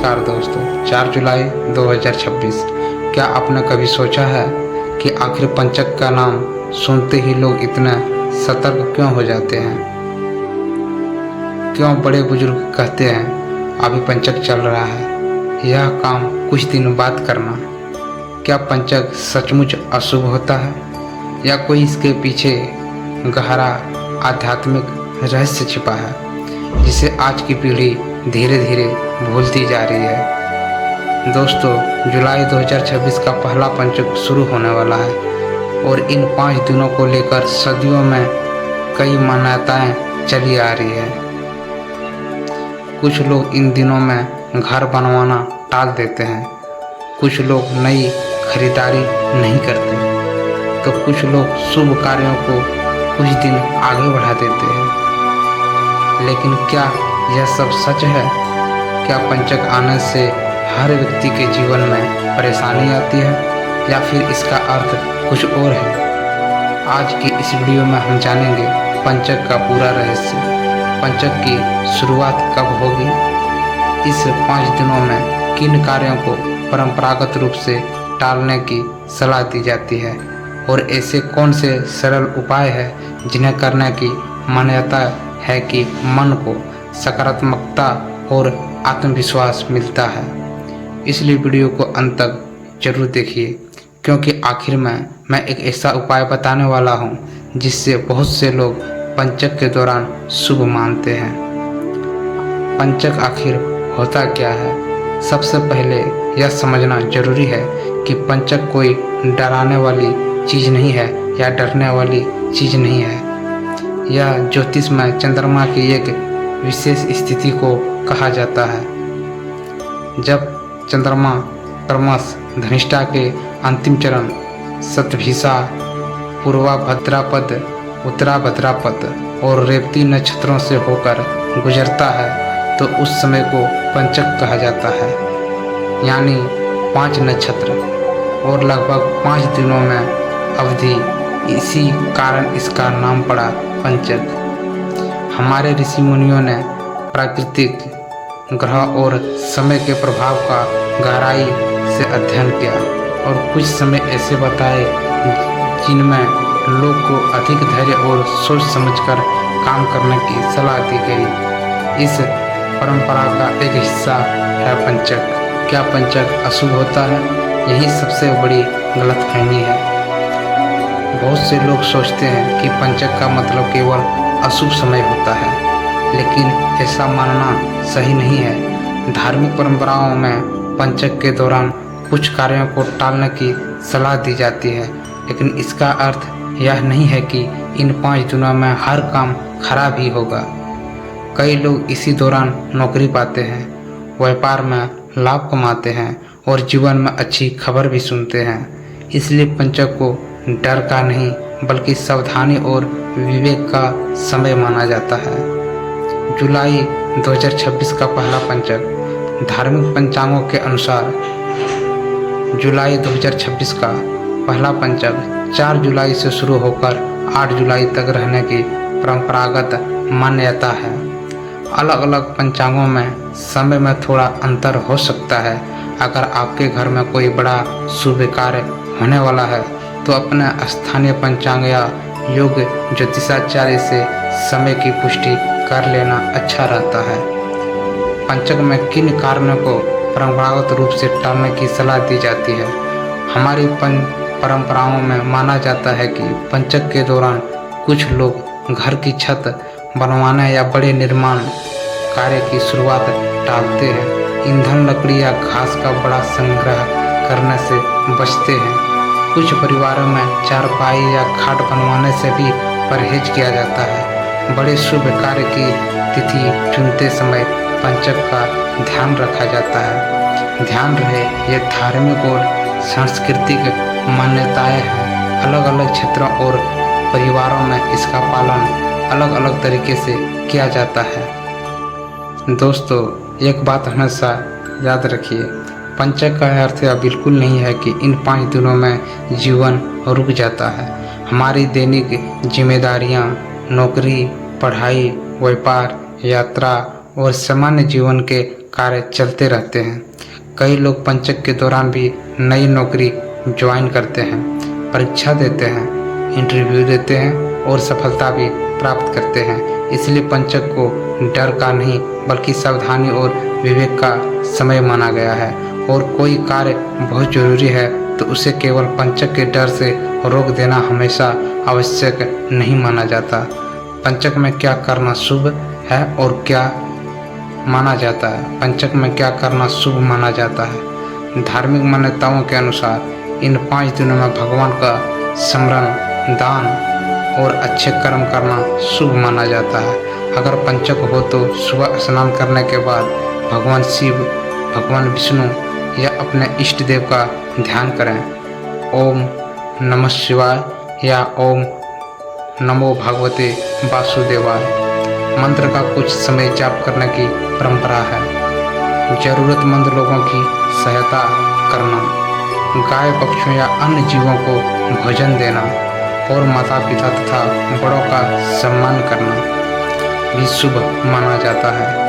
नमस्कार दोस्तों। 4 जुलाई 2026। क्या आपने कभी सोचा है कि आखिर पंचक का नाम सुनते ही लोग इतने सतर्क क्यों हो जाते हैं? क्यों बड़े बुजुर्ग कहते हैं अभी पंचक चल रहा है, यह काम कुछ दिन बाद करना? क्या पंचक सचमुच अशुभ होता है या कोई इसके पीछे गहरा आध्यात्मिक रहस्य छिपा है जिसे आज की पीढ़ी धीरे धीरे भूलती जा रही है? दोस्तों, जुलाई 2026 का पहला पंचक शुरू होने वाला है और इन 5 दिनों को लेकर सदियों में कई मान्यताएं चली आ रही है। कुछ लोग इन दिनों में घर बनवाना टाल देते हैं, कुछ लोग नई खरीदारी नहीं करते, तो कुछ लोग शुभ कार्यों को कुछ दिन आगे बढ़ा देते हैं। लेकिन क्या यह सब सच है? क्या पंचक आने से हर व्यक्ति के जीवन में परेशानी आती है या फिर इसका अर्थ कुछ और है? आज की इस वीडियो में हम जानेंगे पंचक का पूरा रहस्य। पंचक की शुरुआत कब होगी, इस 5 दिनों में किन कार्यों को परंपरागत रूप से टालने की सलाह दी जाती है और ऐसे कौन से सरल उपाय हैं जिन्हें करने की मान्यता है कि मन को सकारात्मकता और आत्मविश्वास मिलता है। इसलिए वीडियो को अंत तक जरूर देखिए, क्योंकि आखिर में मैं एक ऐसा उपाय बताने वाला हूं जिससे बहुत से लोग पंचक के दौरान शुभ मानते हैं। पंचक आखिर होता क्या है? सबसे पहले यह समझना जरूरी है कि पंचक कोई डराने वाली चीज़ नहीं है या डरने वाली चीज़ नहीं है। यह ज्योतिष में चंद्रमा की एक विशेष स्थिति को कहा जाता है। जब चंद्रमा क्रमश धनिष्ठा के अंतिम चरण शतभिषा, पूर्वा भद्रापद, उत्तरा भद्रापद और रेवती नक्षत्रों से होकर गुजरता है तो उस समय को पंचक कहा जाता है, यानी 5 नक्षत्र और लगभग 5 दिनों में अवधि। इसी कारण इसका नाम पड़ा पंचक। हमारे ऋषि मुनियों ने प्राकृतिक ग्रह और समय के प्रभाव का गहराई से अध्ययन किया और कुछ समय ऐसे बताए जिनमें लोग को अधिक धैर्य और सोच समझकर काम करने की सलाह दी गई। इस परंपरा का एक हिस्सा है पंचक। क्या पंचक अशुभ होता है? यही सबसे बड़ी गलतफहमी है। बहुत से लोग सोचते हैं कि पंचक का मतलब केवल अशुभ समय होता है, लेकिन ऐसा मानना सही नहीं है। धार्मिक परंपराओं में पंचक के दौरान कुछ कार्यों को टालने की सलाह दी जाती है, लेकिन इसका अर्थ यह नहीं है कि इन 5 दिनों में हर काम खराब ही होगा। कई लोग इसी दौरान नौकरी पाते हैं, व्यापार में लाभ कमाते हैं और जीवन में अच्छी खबर भी सुनते हैं। इसलिए पंचक को डर का नहीं बल्कि सावधानी और विवेक का समय माना जाता है। जुलाई 2026 का पहला पंचक। धार्मिक पंचांगों के अनुसार जुलाई 2026 का पहला पंचक 4 जुलाई से शुरू होकर 8 जुलाई तक रहने की परंपरागत मान्यता है। अलग अलग पंचांगों में समय में थोड़ा अंतर हो सकता है। अगर आपके घर में कोई बड़ा शुभ कार्य होने वाला है तो अपने स्थानीय पंचांग या योग्य ज्योतिषाचार्य से समय की पुष्टि कर लेना अच्छा रहता है। पंचक में किन कारणों को परंपरागत रूप से टालने की सलाह दी जाती है? हमारी परंपराओं में माना जाता है कि पंचक के दौरान कुछ लोग घर की छत बनवाने या बड़े निर्माण कार्य की शुरुआत टालते हैं। ईंधन, लकड़ी या घास का बड़ा संग्रह करने से बचते हैं। कुछ परिवारों में चारपाई या खाट बनवाने से भी परहेज किया जाता है। बड़े शुभ कार्य की तिथि चुनते समय पंचक का ध्यान रखा जाता है। ध्यान रहे, ये धार्मिक और सांस्कृतिक मान्यताएं हैं। अलग अलग क्षेत्रों और परिवारों में इसका पालन अलग अलग तरीके से किया जाता है। दोस्तों, एक बात हमेशा याद रखिए, पंचक का अर्थ यह बिल्कुल नहीं है कि इन 5 दिनों में जीवन रुक जाता है। हमारी दैनिक जिम्मेदारियां, नौकरी, पढ़ाई, व्यापार, यात्रा और सामान्य जीवन के कार्य चलते रहते हैं। कई लोग पंचक के दौरान भी नई नौकरी ज्वाइन करते हैं, परीक्षा देते हैं, इंटरव्यू देते हैं और सफलता भी प्राप्त करते हैं। इसलिए पंचक को डर का नहीं बल्कि सावधानी और विवेक का समय माना गया है। और कोई कार्य बहुत जरूरी है तो उसे केवल पंचक के डर से रोक देना हमेशा आवश्यक नहीं माना जाता। पंचक में क्या करना शुभ है और क्या माना जाता है? पंचक में क्या करना शुभ माना जाता है? धार्मिक मान्यताओं के अनुसार इन 5 दिनों में भगवान का स्मरण, दान और अच्छे कर्म करना शुभ माना जाता है। अगर पंचक हो तो सुबह स्नान करने के बाद भगवान शिव, भगवान विष्णु या अपने इष्ट देव का ध्यान करें। ओम नमः शिवाय या ओम नमो भगवते वासुदेवाय मंत्र का कुछ समय जाप करने की परंपरा है। जरूरतमंद लोगों की सहायता करना, गाय, पक्षियों या अन्य जीवों को भोजन देना और माता पिता तथा बड़ों का सम्मान करना भी शुभ माना जाता है।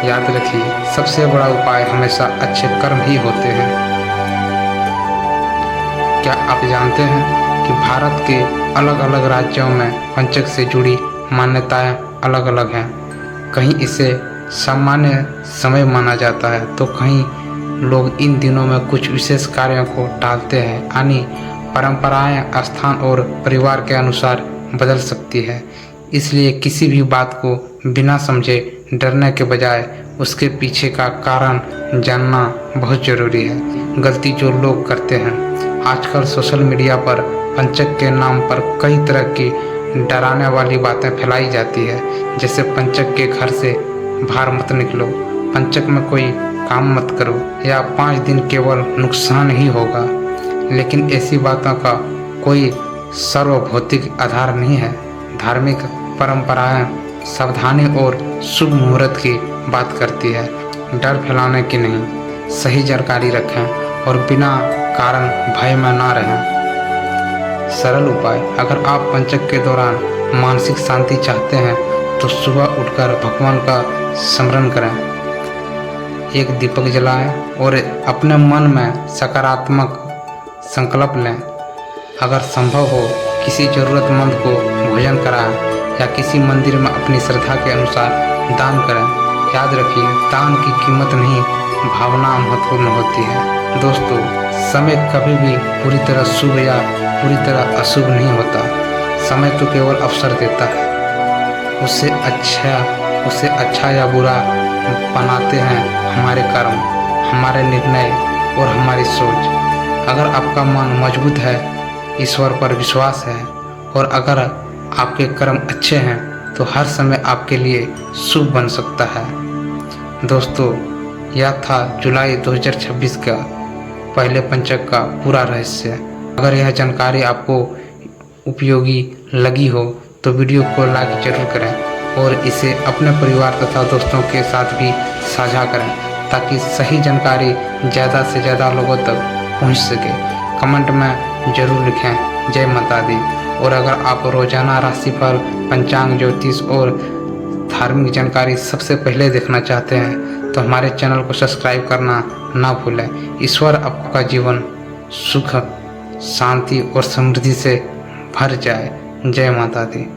याद रखिए, सबसे बड़ा उपाय हमेशा अच्छे कर्म ही होते हैं। क्या आप जानते हैं कि भारत के अलग अलग राज्यों में पंचक से जुड़ी मान्यताएं अलग अलग हैं? कहीं इसे सामान्य समय माना जाता है तो कहीं लोग इन दिनों में कुछ विशेष कार्यों को टालते हैं। यानी परंपराएं स्थान और परिवार के अनुसार बदल सकती है। इसलिए किसी भी बात को बिना समझे डरने के बजाय उसके पीछे का कारण जानना बहुत ज़रूरी है। गलती जो लोग करते हैं, आजकल सोशल मीडिया पर पंचक के नाम पर कई तरह की डराने वाली बातें फैलाई जाती है, जैसे पंचक के घर से बाहर मत निकलो, पंचक में कोई काम मत करो या 5 दिन केवल नुकसान ही होगा। लेकिन ऐसी बातों का कोई सार्वभौतिक आधार नहीं है। धार्मिक परंपराएं सावधानी और शुभ मुहूर्त की बात करती है, डर फैलाने की नहीं। सही जानकारी रखें और बिना कारण भय में ना रहें। सरल उपाय, अगर आप पंचक के दौरान मानसिक शांति चाहते हैं तो सुबह उठकर भगवान का स्मरण करें, एक दीपक जलाएं और अपने मन में सकारात्मक संकल्प लें। अगर संभव हो किसी ज़रूरतमंद को भोजन कराएं या किसी मंदिर में अपनी श्रद्धा के अनुसार दान करें। याद रखिए, दान की कीमत नहीं, भावना महत्वपूर्ण होती है। दोस्तों, समय कभी भी पूरी तरह शुभ या पूरी तरह अशुभ नहीं होता। समय तो केवल अवसर देता है, उससे अच्छा या बुरा बनाते हैं हमारे कर्म, हमारे निर्णय और हमारी सोच। अगर आपका मन मजबूत है, ईश्वर पर विश्वास है और अगर आपके कर्म अच्छे हैं तो हर समय आपके लिए शुभ बन सकता है। दोस्तों, यह था जुलाई 2026 का पहले पंचक का पूरा रहस्य। अगर यह जानकारी आपको उपयोगी लगी हो तो वीडियो को लाइक जरूर करें और इसे अपने परिवार तथा दोस्तों के साथ भी साझा करें ताकि सही जानकारी ज़्यादा से ज़्यादा लोगों तक पहुंच सके। कमेंट में जरूर लिखें जय माता दी। और अगर आप रोजाना राशिफल, पंचांग, ज्योतिष और धार्मिक जानकारी सबसे पहले देखना चाहते हैं तो हमारे चैनल को सब्सक्राइब करना ना भूलें। ईश्वर आपका जीवन सुख, शांति और समृद्धि से भर जाए। जय माता दी।